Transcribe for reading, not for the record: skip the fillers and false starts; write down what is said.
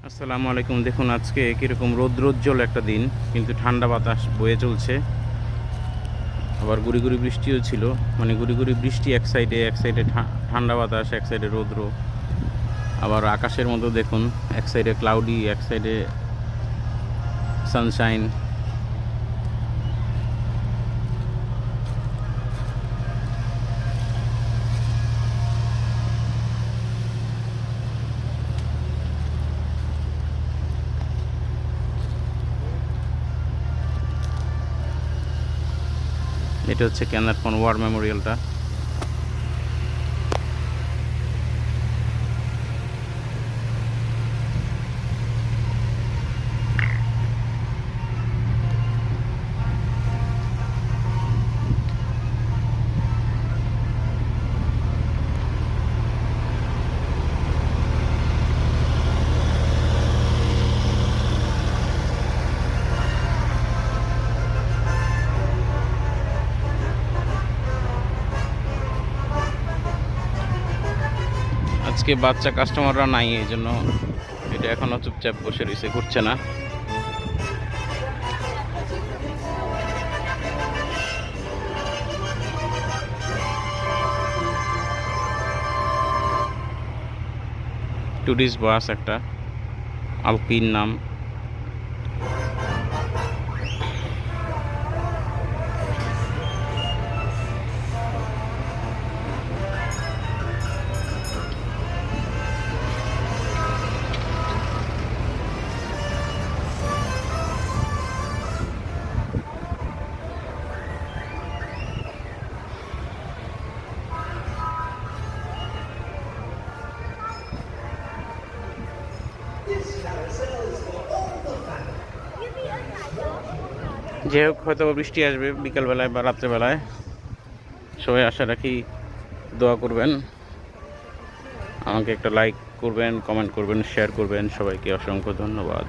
আসসালামু আলাইকুম। দেখুন আজকে কীরকম রৌদ্রোজ্জ্বল একটা দিন, কিন্তু ঠান্ডা বাতাস বয়ে চলছে। আবার গুড়ি গুড়ি বৃষ্টিও ছিল, মানে গুড়ি গুড়ি বৃষ্টি এক সাইডে, এক সাইডে ঠান্ডা বাতাস, এক সাইডে রৌদ্র। আবার আকাশের মতো দেখুন, এক সাইডে ক্লাউডি, এক সাইডে সানশাইন। এটা হচ্ছে কেনারপন ওয়ার মেমোরিয়ালটা। আজকে বাচ্চা কাস্টমাররা নাই, এই জন্য এটা এখনো চুপচাপ বসে রয়েছে, ঘুরছে না। টুরিস্ট বাস একটা, আলপিন নাম। যে হোক, হয়তো বৃষ্টি আসবে বিকালবেলায় বা রাত্রেবেলায়। সবাই আশা রাখি দোয়া করবেন, আমাকে একটা লাইক করবেন, কমেন্ট করবেন, শেয়ার করবেন। সবাইকে অসংখ্য ধন্যবাদ।